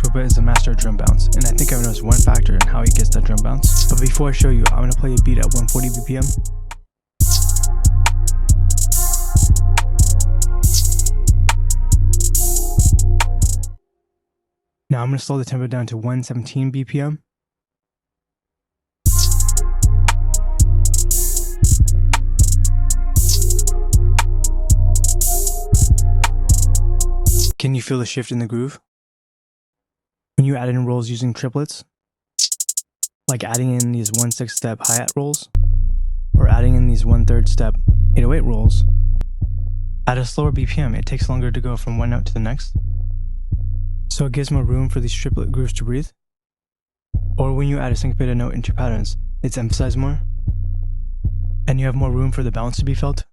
whippa is a master of drum bounce, and I think I've noticed one factor in how he gets that drum bounce. But before I show you, I'm going to play a beat at 140 BPM. Now I'm going to slow the tempo down to 117 BPM. Can you feel the shift in the groove? When you add in rolls using triplets, like adding in these 1/6 step hi-hat rolls, or adding in these 1/3 step 808 rolls, at a slower BPM, it takes longer to go from one note to the next, so it gives more room for these triplet grooves to breathe. Or when you add a syncopated note into your patterns, it's emphasized more, and you have more room for the bounce to be felt.